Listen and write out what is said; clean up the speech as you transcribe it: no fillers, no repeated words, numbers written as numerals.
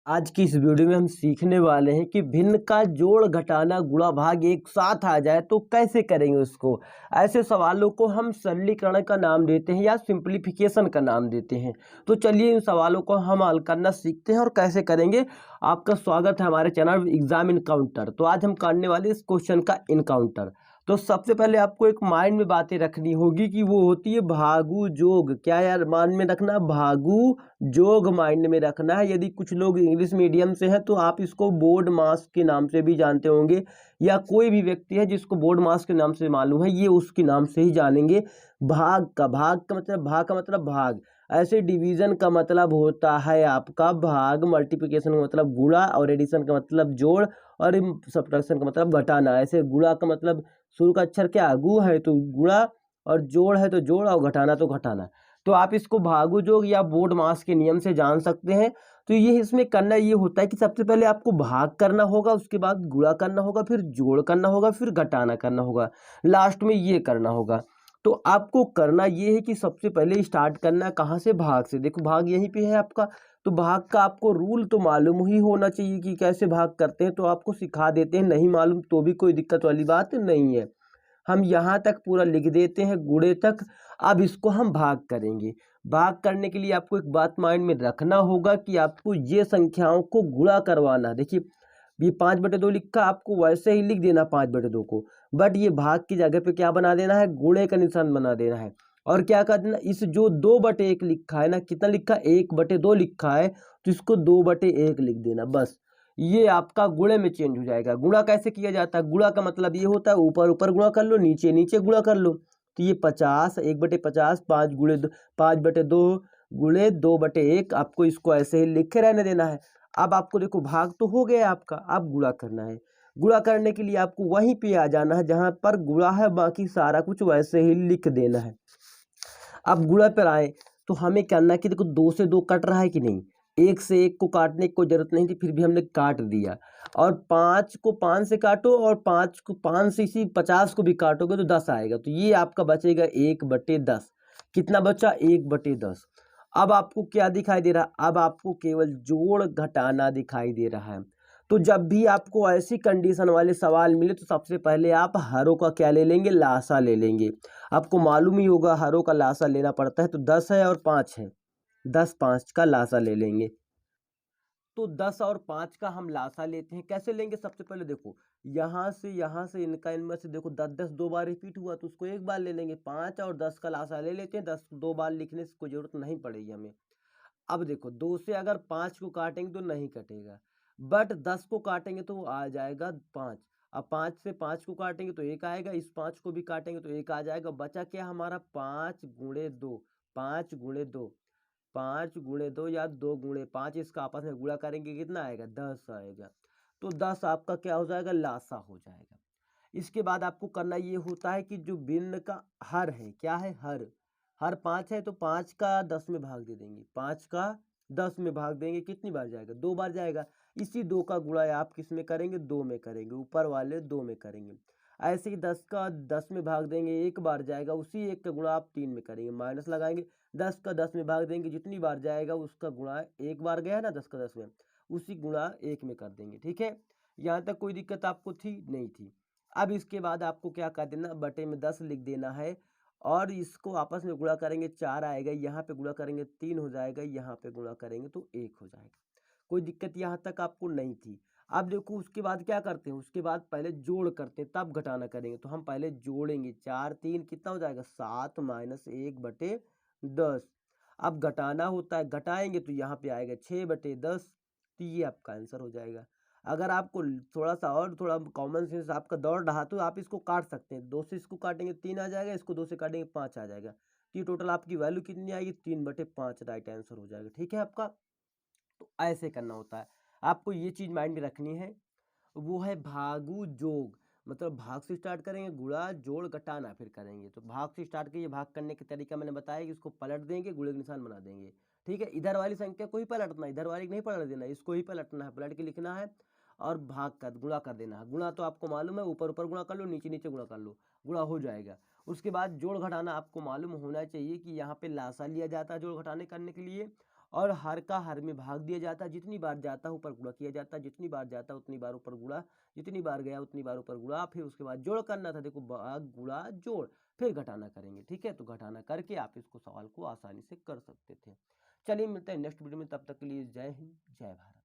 आज की इस वीडियो में हम सीखने वाले हैं कि भिन्न का जोड़ घटाना गुणा भाग एक साथ आ जाए तो कैसे करेंगे उसको। ऐसे सवालों को हम सरलीकरण का नाम देते हैं या सिंपलीफिकेशन का नाम देते हैं। तो चलिए इन सवालों को हम हल करना सीखते हैं और कैसे करेंगे। आपका स्वागत है हमारे चैनल एग्जाम इनकाउंटर। तो आज हम करने वाले इस क्वेश्चन का इनकाउंटर। तो सबसे पहले आपको एक माइंड में बातें रखनी होगी कि वो होती है भागु जोग। क्या यार माइंड में रखना, भागु जोग माइंड में रखना है। यदि कुछ लोग इंग्लिश मीडियम से हैं तो आप इसको बोर्ड मास के नाम से भी जानते होंगे, या कोई भी व्यक्ति है जिसको बोर्ड मास के नाम से मालूम है ये उसके नाम से ही जानेंगे। भाग का मतलब भाग। ऐसे डिवीजन का मतलब होता है आपका भाग, मल्टीप्लिकेशन का मतलब गुणा, और एडिशन का मतलब जोड़, और सब्ट्रैक्शन का मतलब घटाना। ऐसे गुणा का मतलब शुरू का अक्षर क्या गु है तो गुणा, और जोड़ है तो जोड़, और घटाना तो घटाना। तो आप इसको भागु जोग या बोर्ड मास के नियम से जान सकते हैं। तो ये इसमें करना ये होता है कि सबसे पहले आपको भाग करना होगा, उसके बाद गुणा करना होगा, फिर जोड़ करना होगा, फिर घटाना करना होगा, लास्ट में ये करना होगा। तो आपको करना ये है कि सबसे पहले स्टार्ट करना है कहाँ से, भाग से। देखो भाग यहीं पे है आपका, तो भाग का आपको रूल तो मालूम ही होना चाहिए कि कैसे भाग करते हैं। तो आपको सिखा देते हैं, नहीं मालूम तो भी कोई दिक्कत वाली बात नहीं है। हम यहाँ तक पूरा लिख देते हैं गुणे तक। अब इसको हम भाग करेंगे। भाग करने के लिए आपको एक बात माइंड में रखना होगा कि आपको ये संख्याओं को गुणा करवाना। देखिए ये 5/2 लिखा, आपको वैसे ही लिख देना 5/2 को, बट ये भाग की जगह पे क्या बना देना है, गुणे का निशान बना देना है। और क्या कर देना, इस जो 2/1 लिखा है ना, कितना लिखा है 1/2 लिखा है, तो इसको 2/1 लिख देना बस। ये आपका गुणे में चेंज हो जाएगा। गुणा कैसे किया जाता है, गुणा का मतलब ये होता है ऊपर ऊपर गुणा कर लो, नीचे नीचे गुणा कर लो। तो ये 50, 1/50, 5/2 गुणे 2/1, आपको इसको ऐसे ही लिखे रहने देना है। अब आपको देखो भाग तो हो गया आपका, अब गुणा करना है। गुणा करने के लिए आपको वहीं पे आ जाना है जहां पर गुणा है, बाकी सारा कुछ वैसे ही लिख देना है। अब गुणा पर आए तो हमें करना है कि देखो 2 से 2 कट रहा है कि नहीं, 1 से 1 को काटने की कोई जरूरत नहीं थी, फिर भी हमने काट दिया। और 5 को 5 से काटो, और 5 से इसी 50 को भी काटोगे तो 10 आएगा। तो ये आपका बचेगा 1/10। कितना बचा, 1/10। अब आपको क्या दिखाई दे रहा है, अब आपको केवल जोड़ घटाना दिखाई दे रहा है। तो जब भी आपको ऐसी कंडीशन वाले सवाल मिले तो सबसे पहले आप हरों का क्या ले लेंगे, लासा ले लेंगे। आपको मालूम ही होगा हरों का लासा लेना पड़ता है। तो 10 है और 5 है, 10 5 का लासा ले लेंगे। तो 10 और 5 का हम लासा लेते हैं। कैसे लेंगे, सबसे पहले देखो यहाँ से इनका इनमें से देखो 10 10 दो बार रिपीट हुआ तो उसको एक बार ले लेंगे। 5 और 10 का लासा ले लेते हैं। 10 दो बार लिखने से कोई जरूरत नहीं पड़ेगी हमें। अब देखो 2 से अगर 5 को काटेंगे तो नहीं कटेगा, बट 10 को काटेंगे तो वो आ जाएगा 5। अब 5 से 5 को काटेंगे तो एक आएगा, इस 5 को भी काटेंगे तो एक आ जाएगा। बचा क्या हमारा, 5 × 2, 5 × 2, 5 × 2 या 2 × 5, इसका आपस में गुणा करेंगे कितना आएगा, 10 आएगा। तो 10 आपका क्या हो जाएगा, लासा हो जाएगा। इसके बाद आपको करना ये होता है कि जो भिन्न का हर है, क्या है, हर। हर 5 है तो 5 का 10 में भाग दे देंगे, 5 का 10 में भाग देंगे, कितनी बार जाएगा, 2 बार जाएगा। इसी 2 का गुणा आप किस में करेंगे, 2 में करेंगे, ऊपर वाले 2 में करेंगे। ऐसे ही 10 का 10 में भाग देंगे, एक बार जाएगा, उसी एक का गुणा आप 3 में करेंगे, माइनस लगाएंगे। 10 का 10 में भाग देंगे, जितनी बार जाएगा उसका गुणा, एक बार गया ना 10 का 10 में, उसी गुणा 1 में कर देंगे। ठीक है, यहाँ तक कोई दिक्कत आपको थी, नहीं थी। अब इसके बाद आपको क्या कर देना, बटे में 10 लिख देना है, और इसको आपस में गुणा करेंगे 4 आएगा, यहाँ पे गुणा करेंगे 3 हो जाएगा, यहाँ पे गुणा करेंगे तो 1 हो जाएगा। कोई दिक्कत यहाँ तक आपको नहीं थी। अब देखो उसके बाद क्या करते हैं, उसके बाद पहले जोड़ करते हैं तब घटाना करेंगे। तो हम पहले जोड़ेंगे, 4 3 कितना हो जाएगा, 7 - 1/10। अब घटाना होता है, घटाएंगे तो यहाँ पे आएगा 6/10। तो ये आपका आंसर हो जाएगा। अगर आपको थोड़ा सा और थोड़ा कॉमन सेंस आपका दौड़ रहा तो आप इसको काट सकते हैं। 2 से इसको काटेंगे 3 आ जाएगा, इसको 2 से काटेंगे 5 आ जाएगा। तो ये टोटल आपकी वैल्यू कितनी आएगी, 3/5 राइट आंसर हो जाएगा। ठीक है आपका, तो ऐसे करना होता है। आपको ये चीज़ माइंड में रखनी है, वो है भागु जोग। मतलब भाग से स्टार्ट करेंगे, गुणा जोड़ घटाना फिर करेंगे। तो भाग से स्टार्ट कीजिए, भाग करने का तरीका मैंने बताया कि इसको पलट देंगे, गुणे का निशान बना देंगे। ठीक है, इधर वाली संख्या को ही पलटना, इधर वाली नहीं पलट देना, इसको ही पलटना है, पलट के लिखना है और भाग कर गुणा कर देना है। गुणा तो आपको मालूम है, ऊपर ऊपर गुणा कर लो, नीचे नीचे गुणा कर लो, गुणा हो जाएगा। उसके बाद जोड़ घटाना आपको मालूम होना चाहिए कि यहाँ पे लासा लिया जाता है जोड़ घटाने करने के लिए, और हर का हर में भाग दिया जाता है, जितनी बार जाता है ऊपर गुणा किया जाता है, जितनी बार जाता है उतनी बार ऊपर गुणा, जितनी बार गया उतनी बार ऊपर गुणा, फिर उसके बाद जोड़ करना था, देखो भाग गुणा जोड़, फिर घटाना करेंगे। ठीक है, तो घटाना करके आप इसको सवाल को आसानी से कर सकते थे। चलिए मिलते हैं नेक्स्ट वीडियो में, तब तक के लिए जय हिंद जय भारत।